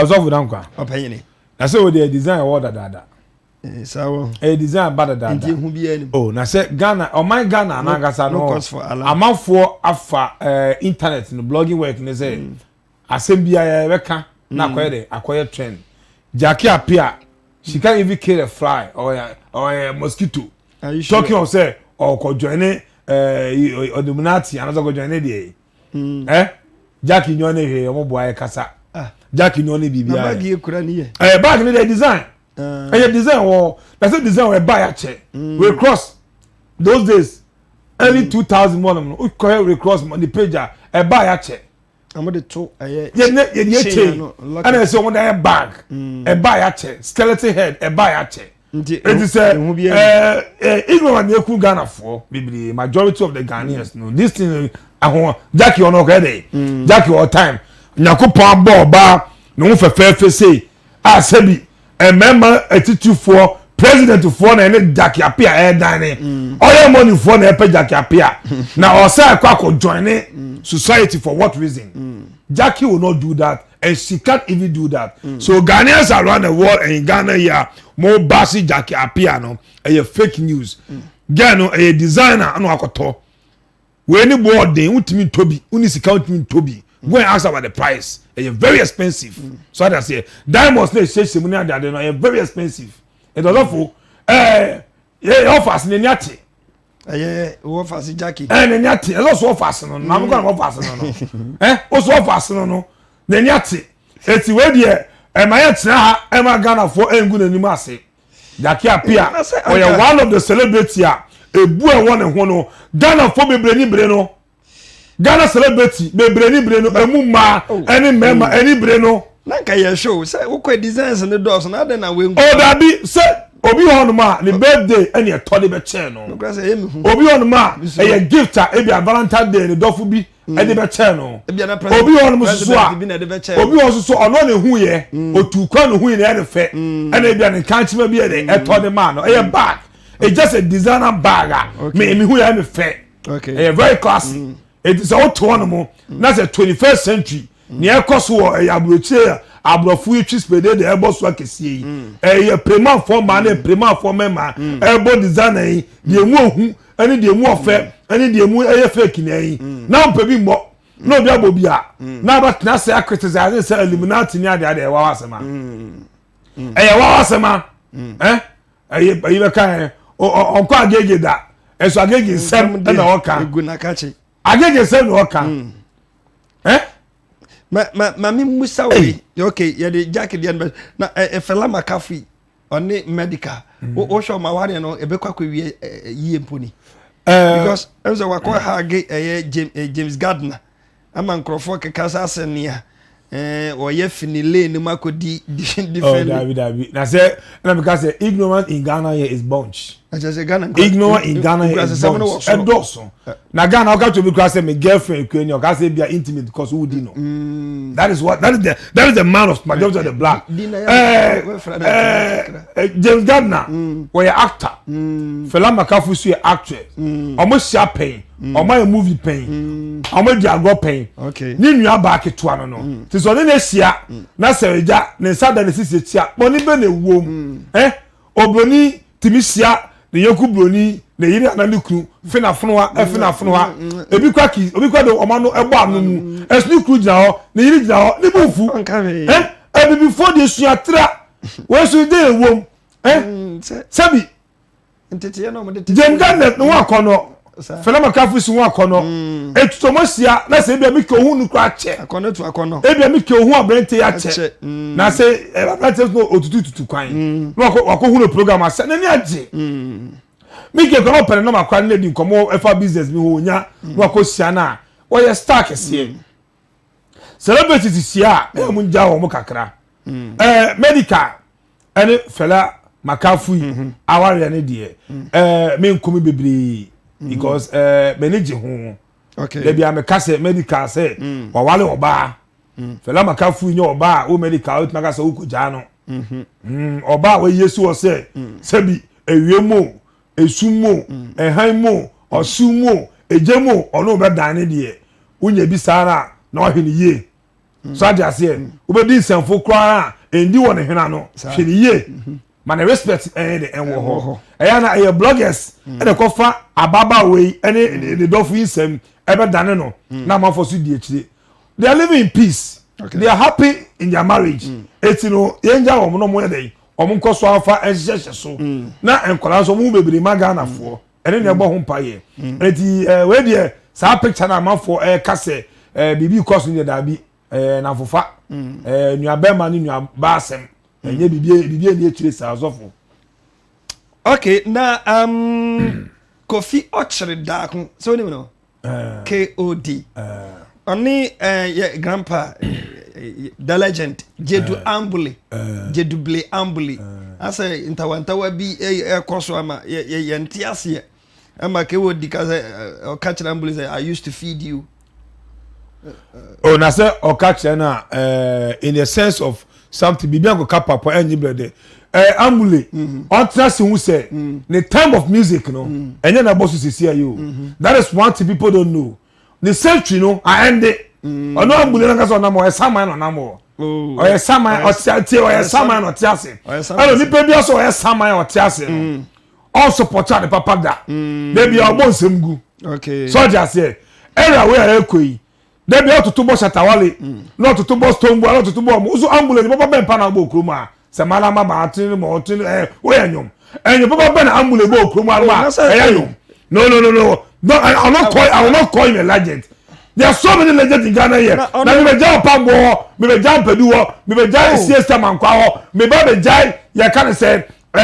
so for dankwa opanyini na say we dey design order dada sawo design bad dada ndi hu bia ni oh na say Ghana o my Ghana na gasa no amafo afa internet no blogging work ne say asem bia ya beka na akoye trend Jackie appear she can't even kill a fly or a mosquito talking of say or ko join Illuminati another go join there Jackie nyo ne he omo boy kasa Jackie nyo ne bibia bag e kura ni bag ni the design design wo that's a design we buy a check we cross those days early 2000 one we cross the page buy a check I'm the two ye chain and I say one that bag buy a check skeleton head buy a check it is ignorant dey ku Ghana for bibli majority of the Ghanaians no this thing Jackie on okay Jackie all time nyakopon ball ba no fefe say asabi member attitude for president for na Jackie appear dan oil money for na Jackie appear na osa akwa join society for what reason Jackie will not do that and she can't even do that so Ghanaians around the world and in Ghana here more basi Jackie appear no a fake news Ghana a designer anu akoto we any board dey ultimate tobi uni sika ultimate tobi go and ask about the price a very expensive so that say diamonds dey say semuni and they no very expensive it was awful offers ne nyate offers Jackie ne nyate e so offers no na me go offers no o so offers no ne nyate eti we dey ma ya tena ha ma Ghana for engu nanim ase Jackie appear or one of the celebrity ebu e won ho no Ghana for bebreni bre no Ghana celebrity bebreni bre no emu ma any member any bre no na ka ye show say wo kwa designs ne dos na den na we ngu o da bi say obi hon ma the birthday any e todi be che no obi hon ma e gift e bi Valentine day ne dofu bi e de be che no obi hon mo so obi hon so ono ne hu ye otu kwa no hu ye ne fe e na bi an kan chima bi e todi ma no e bag it's just a designer bag me hu ye me fe okay very classy it is all to one mo that's a 21st century ni ekoso abroche abrofu Xposed de ebo so akesie yi prema form ma na prema form ma ebo designer yi de mu ohu ani de mu ofe ani de mu fake na yi na mpa bi mo na obi abobia na ba tena say criticize say Illuminati ni ade wa wasema wa wasema ayi be kan onko agege da eso agege sem na oka agege sem na oka ma mi musa we okay ya de Jackie de na fela makafi oni medical o show ma ware no ebekwa kwa wie yie mponi because enzo wakwa ha ge James Gardner ama nkrofo kekasa asenia o ye finile ni makodi different David na say na because ignorant in Ghana here is bunch Ghana ignorant in Ghana here is bunch endoso na Ghana o ka to be because my girlfriend kwani o ka say be intimate because who do know that is the man of majority of the black James Gardner we actor Fela Makafu so actress almost sharp pain o my movie pain o my diago pain okay ni nua ba ketua no ti so ne na sia na sereja ne sada ne sisi tia boni be na wom obroni timisia ne yeku broni ne yiri anani kru fina fonoa ebi kwa do omano ebo anu mu esni kru gina ho ne yiri gina ho ne bufu ebi before the suatra we so dey wom sabi ntete no mo de Jenga no wa kono Fela Makafu si won akono etutomosia na se bia mi ke ohun nu kra che akono tu akono e bia mi ke ohun abrante ya che na se abrante no otutu kwan no wako hu no program asa na ni age mi ke kono pere no makwa na di nkomo efa business mi ho nya no wako sia na wo ye star kese celebrities sia e mu nja wo mo kakra Medikal ene Fela Makafu aware ne de me nkomi bebre because manage ho okay there be am kase Medikal say wa wale oba Fela Makafu nyo oba o Medikal o tnaga say ukoja no oba we Yesu o say sebi ewiemo esumo ehanmo osumo ejemo ono be dan ne de unya bi sara na ohwe ne ye so I just say we be some for cry and do one hena no hwe ye man respect the enwo ho na e bloggers and the kofa ababa we and the dofu insem ebe dane no na man for su di akire they are living in peace. They are happy in their marriage. It's yenja wo no mo yedey omo nkoso afa ehyehyehye so na enkola so mo bebiri magana fo ene ne bo ho mpaye eti we dey sa picture na amafo kase bibi koso ne da bi na fofa nua bema ni nua basem enye bibi ni etire sa azofo. Okay, na Kofi ochre da ko so ni no KOD Only your grandpa, the legend, Jedu Ambolley, Jeduble Ambolley. I say, Intawantawa be a Koswama, Yantiasia. And my keyword because or catch Ambolley, I used to feed you. Oh, na say or catch in the sense of something, Bibianco Kappa, any brother. Ambolley, on trust who say, the time of music, no, and then I boss to see you. That is one thing people don't know. The century no I end it. Ono Ambolley na kaso na mo esama no na mo. O esama o tiate o esama no tiase. Alo ni pe bia so o esama o tiase no. All support the papa da. Dey be o bonsem gu. Okay. So just say era we ekoi. Dey be otutu bo shatawale. No otutu bo stombo, no otutu bo mo. So Ambolley papa ben pa na gbo okroma. Se mala ma ba atini mo otini we anyom. Enyo papa ben Ambolley gbo okroma ma. Eyanyom. No. No, I will not call him a legend. There are so many legends in Ghana here. Now, me be jump Pambo, me be jump Peduo, me be jump Siesta Mankwa, me be jump. You can say, we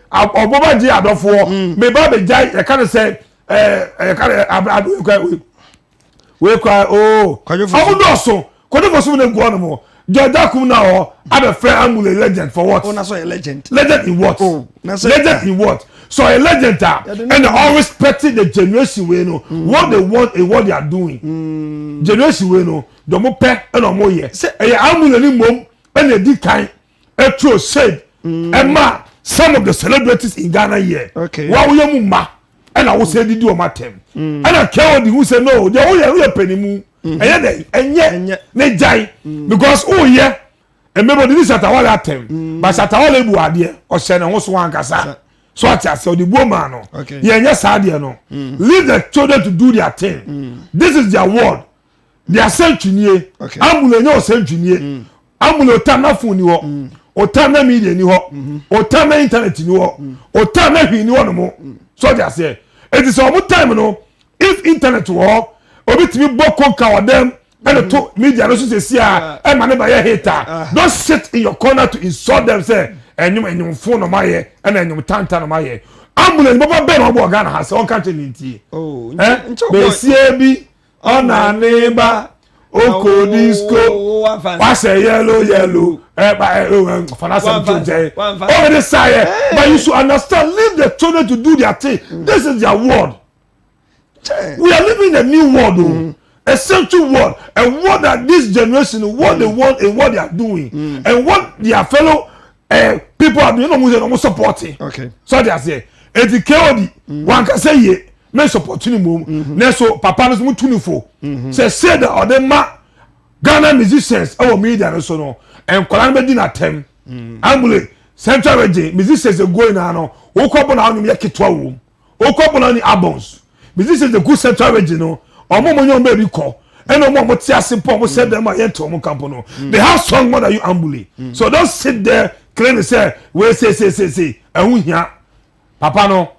Oboba Ji Adofo, me be jump. You can say, we cry. Oh, Amudoso, Kodofosu ne go no. Jodakum now, I'm a friend Ambolley legend for what? Oh, that's a legend. Legend in what? Oh, legend in what? So a legend and they all respecting the generation we know what they want and what they are doing. Generation we know the more pet and no more here. Say Ambolley mom and they did kind a true said and ma some of the celebrities in Ghana here. Okay. What we ma and I will say they do on my time. And I care who say no, they all penny moon. And yet they die because oh yeah. And remember this at our time, but at our level idea or send also one casa. So I tell the woman, okay. Yeah, yes, idea no. Leave the children to do their thing. This is their word. They are century. Okay. Ambolley no century. Ambolley tana phone ni ho. O tana media ni ho. O tana internet ni ho. O tana hwi ni ho no mo. So they say, it is all time no. If internet wo, obitimi boko ka them. And the media no say see ah, e man ba hater. Don't sit in your corner to insult them say enyum phone no maye and enyum tanta no maye. Ambolley baba ben obo Ghana has on country nti. Oh, be sie bi ona neba oko disco wa say yellow fanasa mjoje. Oh this say but you should understand leave the children to do their thing. This is their world. We are living in a new world. A central world, and what that this generation, what they want and what they are doing, and what their fellow people are doing, almost supporting. Okay. So they say, educate one can say ye, men supporting mum, neso papa is mutunifo. Say that or them Ghana musicians, our media and so no, and Kolambe dinner tem. Ambolley central region musicians are going on. Okobon on the kitwa room. Okobon on the albums. Musicians the good central region no. Omo monyo mbe ko eno mo ti asimpo mo said them yen to mo campo no they have strong more than you Ambolley so don't sit there claim say we say ehun hia papa no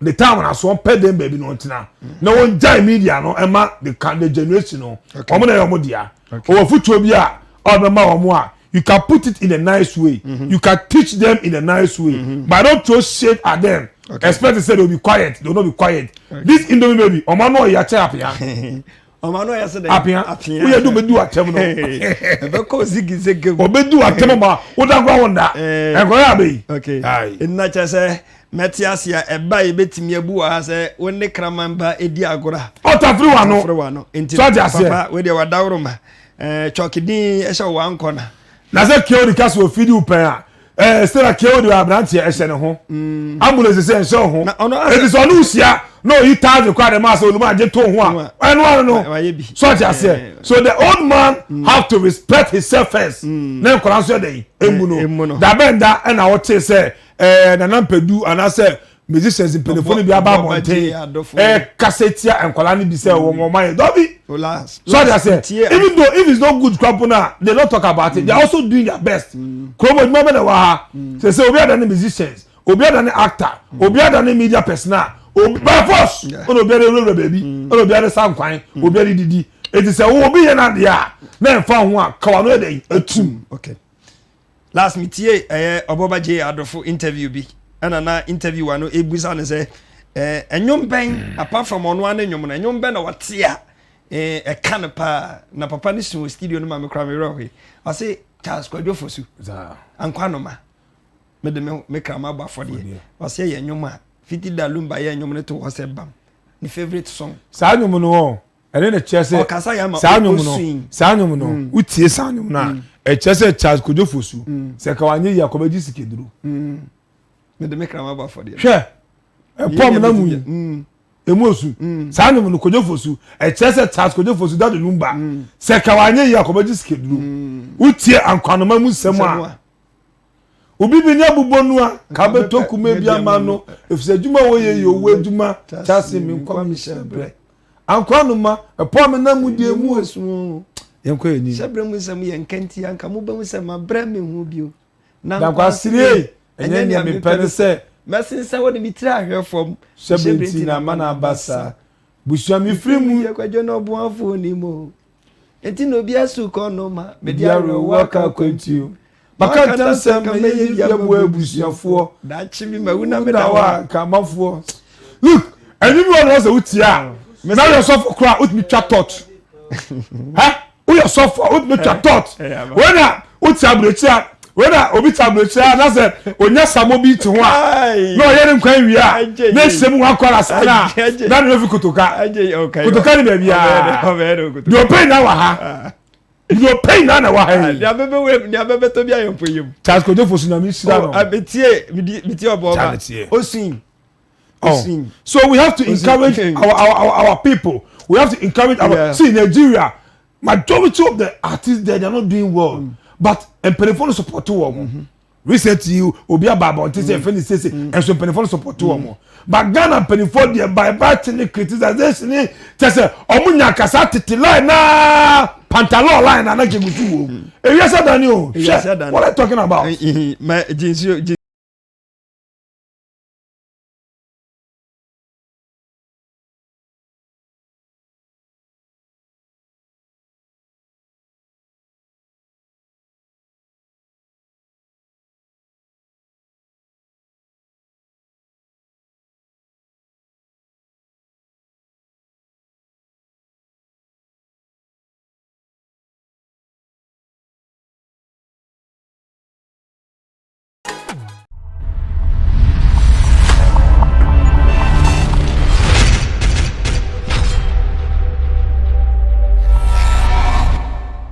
the time na so pay them baby no ntina no one jai media no ema the generation no omo na yo mo dia o futuo bi a o be ma omo a you can put it in a nice way you can teach them in a nice way but don't throw shade at them. Okay. Expect to say they'll be quiet. They will not be quiet. Okay. This Indomie baby, Omano ya che apia. Omano ya say apia. We do be do atem no. Beko zigi. Obedu atem ma. Oda gwa wonda. E go ya be. Okay. Inna che say metias ya eba e betimi abu ha say wonne kraman ba edi agora. Otafri wa no. So papa we dey wadawro ma. Chokidin e sha wa nkona. Na say kill the cast we feed you pen. still kill the abranti e se ne ho ambulance se ense ho it is on usia no he ties the quite the mass oluma je to ho a no so just say so the old man have to respect himself first na nkola so dey emu no da benda na what say na nampedu and I say musicians in telephone bi aba monte cassetia enkola ni bi say wo man dobi so they say even though if it's not good crap na they don't talk about it they are also doing their best kromo remember na wa say obi ada musicians obi ada actor obi ada media personnel by force obi ada role baby obi ada sound kwan obi ada didi it is say obi ye na dia na enfa ho a kawa no dey atum. Okay, last meetie Oboba J Adofo interview bi na interview ano ebusa ne say enyom ben apart from ono an enyom na enyom ben na wate a kan pa na papa ni sun studio no ma me kra me rohe I say Charles Kwadwo su ankwanoma me de me kra ma ba for de I say enyom a fiti da lumba ye enyom ne to ho se bam ni favorite song sa enyom no ene na chese sa enyom no utie sa enyom na e chese Charles Kwadwo su se ka wanye ya kobeji sikeduru me de me kra ma ba for de hwe pom na mu emosu sa nyom no Kwadwo su e chese Charles Kwadwo su da de lumba se ka wanye ya kobeji sikeduru utie ankwanoma mu semu a obi bi nya bubonu a ka betoku me bia ma no efise djuma wo ye yo wo djuma chase mi nkwa mi shebre ankwanoma pom na mu die mu esu yenko eni shebre mu semu ye nkanti anka mu ba mu sema bra me hu bio na kwa sire enye ni me pene se mesinsa wo de mitira ahwefom shebre ti na mana basa busua mi firi mu ye kwadwo no boafo ni mo enti no bia su kono ma me dia ro waka kwantio baka tansa me ye ya bo abusuafo da chibi mawuna me da wa kamafo look anyone was utia now you suffer cry ut me chat tot ha you suffer ut me chat tot when utia brecha when obi tablecha na say onya samobi ti ho a no ye ne kwan wi a na sem ho akwara sana na no fi kutoka kutoka ni ba bia do pain na wa ha do pain na wa ha ya bebe to bia yompo yem Charles Kwadwo su na mi sira no abetie oboba osin so we have to encourage our people. We have to encourage our see in Nigeria majority of the artists there they are not doing well but empirical support to them recently obi ababa on say friend say and so empirical support to them but Ghana empirical there by batting criticization say say omunya kasa titi line na pantalon line na jegusu wo e yesa dani o what are you talking about my